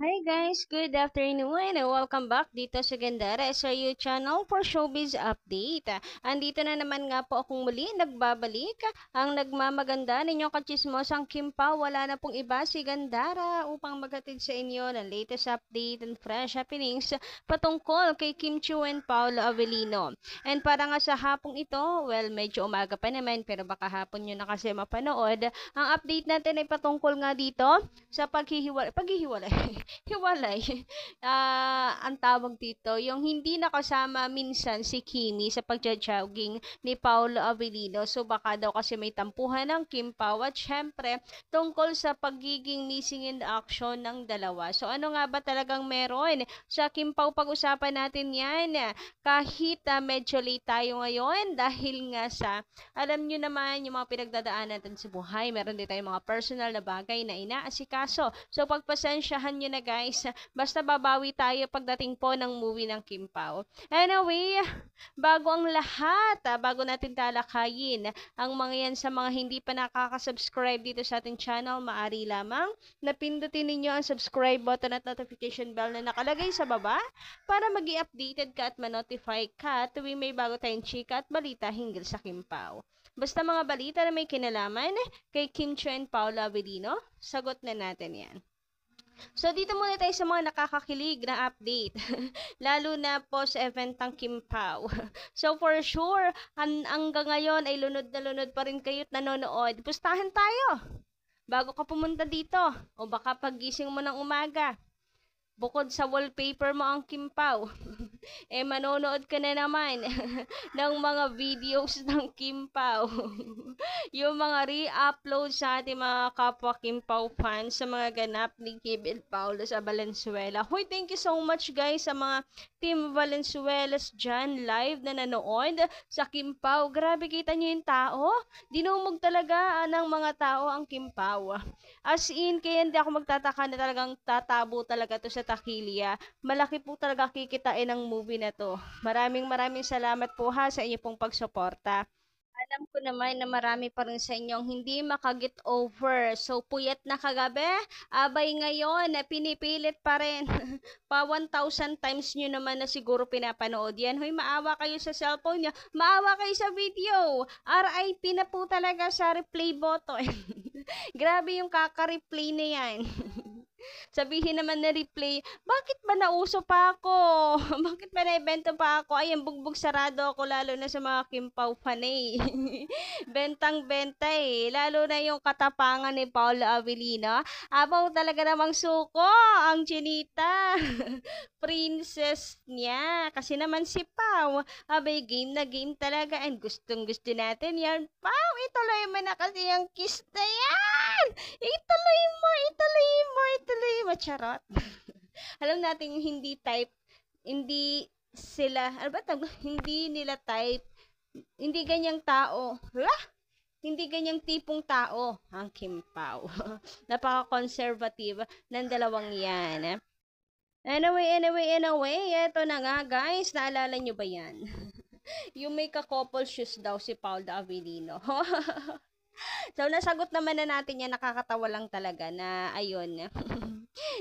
Hi guys, good afternoon and welcome back dito sa Gandara SRU channel for Showbiz Update. Andito na naman nga po akong muli nagbabalik ang nagmamaganda ninyong kachismosang Kim Pao. Wala na pong iba si Gandara upang maghatid sa inyo ng latest update and fresh happenings patungkol kay Kim Chiu and Paolo Avellino. And para nga sa hapong ito, well medyo umaga pa naman pero baka hapon nyo na kasi mapanood. Ang update natin ay patungkol nga dito sa paghihiwalay hiwalay. Ang tawag dito, yung hindi nakasama minsan si Kimi sa pagja-jogging ni Paolo Avellino. So baka daw kasi may tampuhan ng Kim Pao at syempre tungkol sa pagiging missing in action ng dalawa. So ano nga ba talagang meron? Sa Kim Pao pag-usapan natin yan. Kahit medyo late tayo ngayon dahil nga sa alam nyo naman yung mga pinagdadaanan natin sa buhay. Meron din tayong mga personal na bagay na inaasikaso. So pagpasensyahan nyo na guys. Basta babawi tayo pagdating po ng movie ng Kim Pao. Anyway, bago ang lahat, bago natin talakayin ang mga yan sa mga hindi pa nakaka-subscribe dito sa ating channel, maari lamang na pindutin ninyo ang subscribe button at notification bell na nakalagay sa baba para magi updated ka at ma-notify ka tuwing may bago tayong chika at balita hinggil sa Kim Pao. Basta mga balita na may kinalaman kay Kim Chiu and Paolo Avellino, sagot na natin yan. So, dito muna tayo sa mga nakakakilig na update. Lalo na po sa event ng Kim Pao. So, for sure, hanggang ngayon ay lunod na lunod pa rin kayo't nanonood. Pustahan tayo bago ka pumunta dito. O baka pagising mo ng umaga. Bukod sa wallpaper mo ang Kim Pao, manonood ka na naman ng mga videos ng Kim Pao. Yung mga re-upload sa ating mga kapwa Kim Pao fans sa mga ganap ni Kim and Paolo sa Valenzuela. Hoy, thank you so much guys sa mga Team Valenzuelas dyan live na nanood sa Kim Pao. Grabe, kita nyo yung tao. Dinumog talaga ng mga tao ang Kim Pao. As in, kaya hindi ako magtataka na talagang tatabo talaga to sa Takilya. Malaki po talaga kikitain ng movie na to. Maraming maraming salamat po ha sa inyo pong pagsuporta. Alam ko naman na marami pa rin sa inyong hindi makaget over. So, puyat na kagabi, abay ngayon, pinipilit pa rin. Pa 1,000 times nyo naman na siguro pinapanood yan. Hoy, maawa kayo sa cellphone niya. Maawa kayo sa video. RIP na po talaga sa replay button. Grabe yung kaka-replay na yan. Sabihin naman na replay, bakit ba nauso pa ako? Bakit ba naibenta pa ako? Ay, ang bugbog sarado ako, lalo na sa mga Kim Pao fan eh. Bentang-benta eh. Lalo na yung katapangan ni Paolo Avellino. Abaw talaga namang suko, ang chinita. Princess niya. Kasi naman si Pao, abay game na game talaga. And gustong gusto natin yan. Pao, ituloy mo na kasi ang kiss na yan. Ituloy mo, ituloy mo, ituloy mo. Charot. Alam natin hindi type, hindi sila, ano ba tawag? Hindi nila type, hindi ganyang tao. Wala? Hindi ganyang tipong tao ang Kim Pao. Napaka-conservative ng dalawang yan. Anyway, eto na nga guys, naalala nyo ba yan? Yung may ka-couple shoes daw si Paul Avellino. So, nasagot naman na natin yan, nakakatawa lang talaga na, ayun,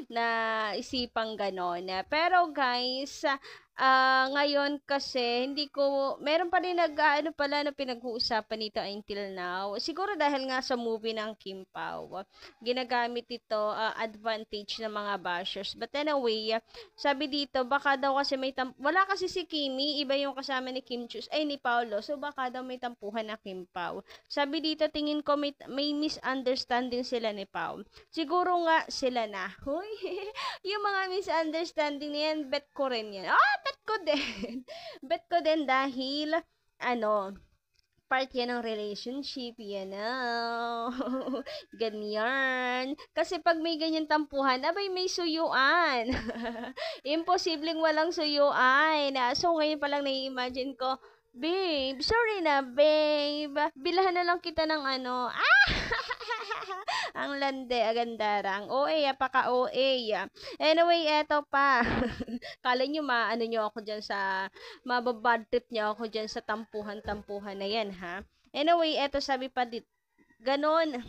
na isipang ganon. Pero guys, ngayon kasi hindi ko meron pa rin ano pala na pinag-uusapan nito until now. Siguro dahil nga sa movie ng Kim Pao, ginagamit ito advantage ng mga bashers. But anyway, sabi dito baka daw kasi wala kasi si Kimi, iba yung kasama ni Kim Chiu ay ni Paolo. So baka daw may tampuhan na Kim Pao. Sabi dito tingin ko may misunderstanding sila ni Pao. Siguro nga sila na. Hoy, yung mga misunderstanding niyan, bet ko rin yan. Bet ko din. Bet ko din dahil, ano, part yan ng relationship, yan na. Ganyan. Kasi pag may ganyan tampuhan, abay may suyuan. Imposibleng walang suyuan. So, ngayon pa lang nai-imagine ko, babe, sorry na, babe. Bilahan na lang kita ng ano. Ang lande, agandara. Ang OA, apaka-OA. Anyway, eto pa. Kala nyo ano nyo ako dyan sa, mababad trip nyo ako dyan sa tampuhan-tampuhan na yan, ha? Anyway, eto sabi pa dit, ganon.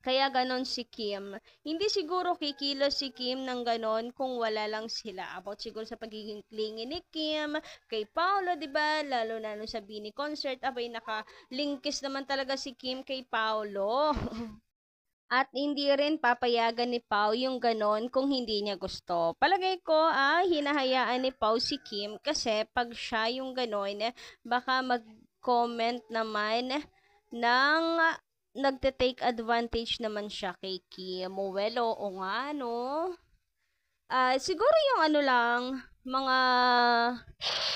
Kaya ganon si Kim. Hindi siguro kikilos si Kim ng ganon kung wala lang sila. About siguro sa pagiging clingy ni Kim, kay Paolo, di ba? Lalo na nung sa Bini concert, abay naka-linkis naman talaga si Kim kay Paolo. At hindi rin papayagan ni Pao yung ganon kung hindi niya gusto. Palagay ko, hinahayaan ni Pao si Kim kasi pag siya yung ganon, baka mag-comment naman ng nagte-take advantage naman siya kay Kim. Well, oo nga, no? Siguro yung ano lang, mga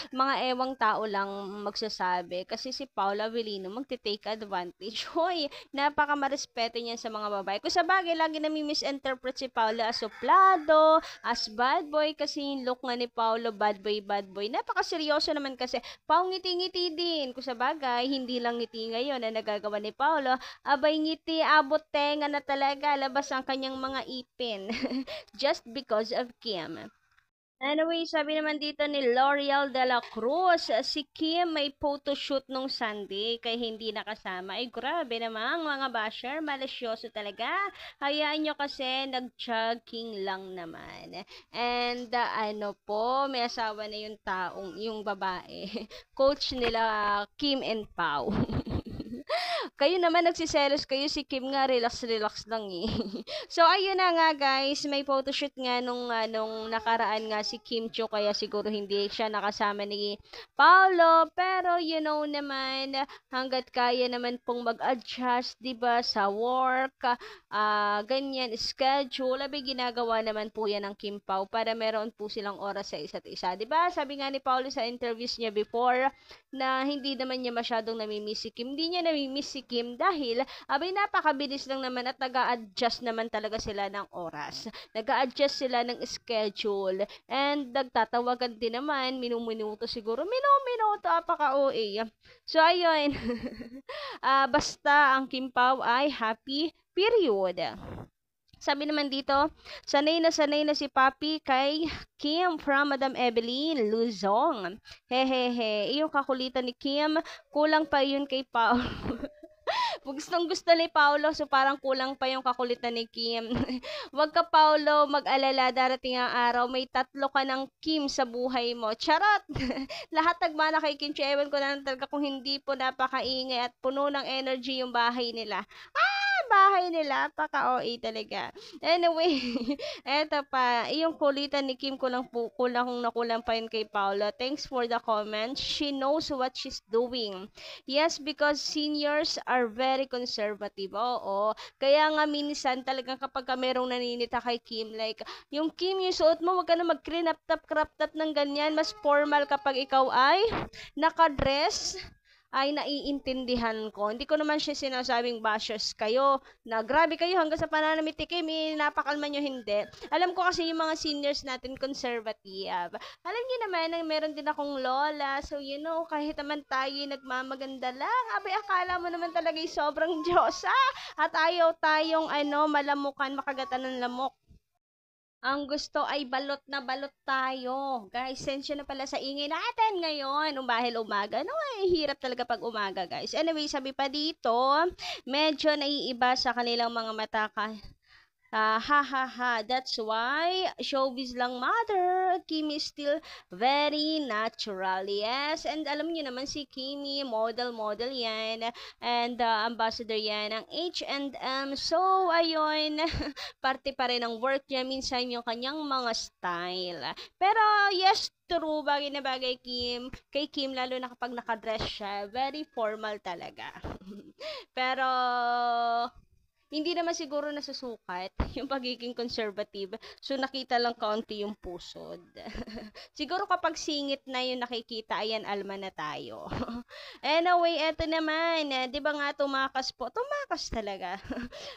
mga ewang tao lang magsasabi kasi si Paula Avellino magte-take advantage. Hoy, napaka marespeto niya sa mga babae. Kung sa bagay, lagi nami-misinterpret si Paula as suplado, as bad boy kasi yung look nga ni Paolo, bad boy, bad boy. Napaka seryoso naman kasi. Pao ngiti-ngiti din. Kung sa bagay, hindi lang ngiti ngayon na nagagawa ni Paolo, abay ngiti, abot tenga na talaga, labas ang kanyang mga ipin. Just because of Kim. Anyway, sabi naman dito ni L'Oreal de la Cruz, si Kim may photoshoot nung Sunday kaya hindi nakasama. Ay grabe naman mga basher, malasyoso talaga. Hayaan nyo kasi nag-jogging lang naman. And ano po, may asawa na yung taong, yung babae. Coach nila Kim and Pao. Kayo naman nagsiselos kayo, si Kim nga relax-relax lang eh. So ayun na nga guys, may photoshoot nga nung nakaraan nga si Kim Chiu kaya siguro hindi siya nakasama ni Paolo, pero you know naman hangga't kaya naman pong mag-adjust 'di ba sa work, ganyan schedule, abi ginagawa naman po 'yan ng Kim Pao para meron po silang oras sa isa't isa, 'di ba? Sabi nga ni Paolo sa interviews niya before na hindi naman niya masyadong namimiss si Kim. Hindi niya namimiss si Kim dahil abay napakabilis lang naman at nag-a-adjust naman talaga sila ng oras. Nag-a-adjust sila ng schedule and nagtatawagan din naman minuminuto siguro. Minuminuto apaka-OA. So ayun. Basta ang Kim Pao ay happy period. Sabi naman dito, sanay na si Papi kay Kim from Madam Evelyn Luzon. Hehehe, yung kakulitan ni Kim, kulang pa yun kay Paolo. Gustong gusto ni Paolo, so parang kulang pa yung kakulitan ni Kim. Wag ka Paolo, mag-alala, darating ang araw, may 3 ka ng Kim sa buhay mo. Charot! Lahat nagmana kay Kim, ewan ko na talaga kung hindi po napakaingay at puno ng energy yung bahay nila. Bahay nila, paka-OA talaga. Anyway, eto pa, yung kulitan ni Kim kulang na kulang pa yun kay Paula. Thanks for the comment. She knows what she's doing. Yes, because seniors are very conservative. Oo. Kaya nga minsan talagang kapag merong naninita kay Kim, like, yung Kim, yung suot mo, wag ka na crop top ng ganyan. Mas formal kapag ikaw ay nakadress ay naiintindihan ko. Hindi ko naman siya sinasabing bashers kayo, na grabe kayo hanggang sa pananamit ni Kim, napakalman nyo, hindi. Alam ko kasi yung mga seniors natin conservative. Alam niyo naman, meron din akong lola, so you know, kahit naman tayo nagmamaganda lang, abay akala mo naman talaga sobrang Diyosa, at ayaw tayong malamukan, makagatan ng lamok. Ang gusto ay balot na balot tayo. Guys, sensya na pala sa ingay natin ngayon. Umahil umaga. No, hirap talaga pag umaga, guys. Anyway, sabi pa dito, medyo naiiba sa kanilang mga mata ha ha ha, that's why showbiz lang mother. Kim is still very natural. Yes, and alam niyo naman si Kimi, model yan, and ambassador yan ng H&M. So ayun, parte pa rin ng work niya minsan yung kanyang mga style. Pero yes, true, bagay na bagay kay Kim, lalo na kapag nakadress siya, very formal talaga. Pero hindi naman siguro nasusukat yung pagiging conservative. So, nakita lang kaunti yung pusod. Siguro kapag singit na yung nakikita, ayan, alma na tayo. Anyway, eto naman. Di ba nga tumakas po? Tumakas talaga.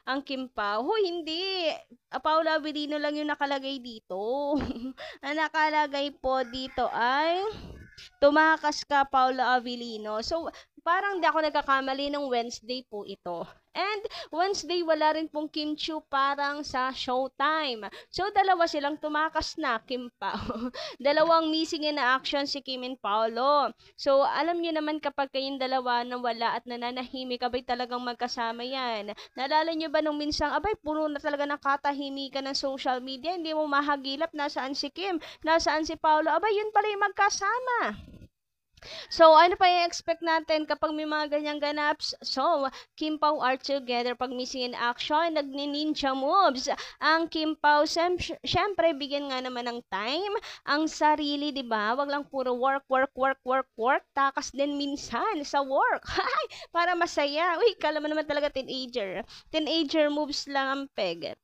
Ang Kim Pao. Hindi. Paula Avellino lang yung nakalagay dito. Ang nakalagay po dito ay tumakas ka, Paula Avellino. So, parang di ako nagkakamali ng Wednesday po ito. And Wednesday wala rin pong Kim Chiu parang sa Showtime. So dalawa silang tumakas na, Kim Pao. Dalawang missing in action si Kim and Paolo. So alam niyo naman kapag kayong dalawa na wala at nananahimik, abay talagang magkasama yan. Naalala niyo ba nung minsang, abay puro na talaga nakatahimikan ng social media, hindi mo mahagilap nasaan si Kim, nasaan si Paolo, abay yun pala yung magkasama. So, ano pa i-expect natin kapag may mga ganyang ganaps? So, Kim Pao are together pag missing in action, nagni-ninja moves. Ang Kim Pao, syempre, bigyan nga naman ng time ang sarili, di ba? Wag lang puro work, work, work, work, work. Takas din minsan sa work. Para masaya. Uy, kala mo naman talaga teenager. Teenager moves lang ang peg.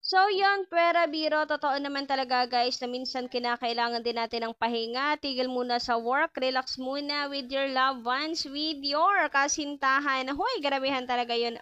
So, yun, pwera, biro, totoo naman talaga guys na minsan kinakailangan din natin ng pahinga, tigil muna sa work, relax muna with your loved ones, with your kasintahan. Hoy, grabehan talaga yun.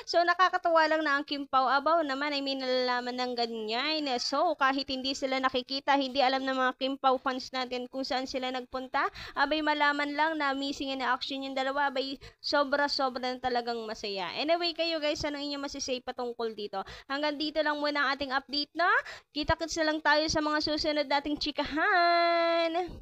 So, nakakatuwa lang na ang Kim Pao Abaw naman ay may nalalaman ng ganyan. So, kahit hindi sila nakikita, hindi alam ng mga Kim Pao fans natin kung saan sila nagpunta, abay malaman lang na missing in action yung dalawa, abay sobra-sobra na talagang masaya. Anyway, kayo guys, anong inyong masisay patungkol dito? Hanggang dito lang muna ang ating update na. Kita-kits na lang tayo sa mga susunod nating chikahan.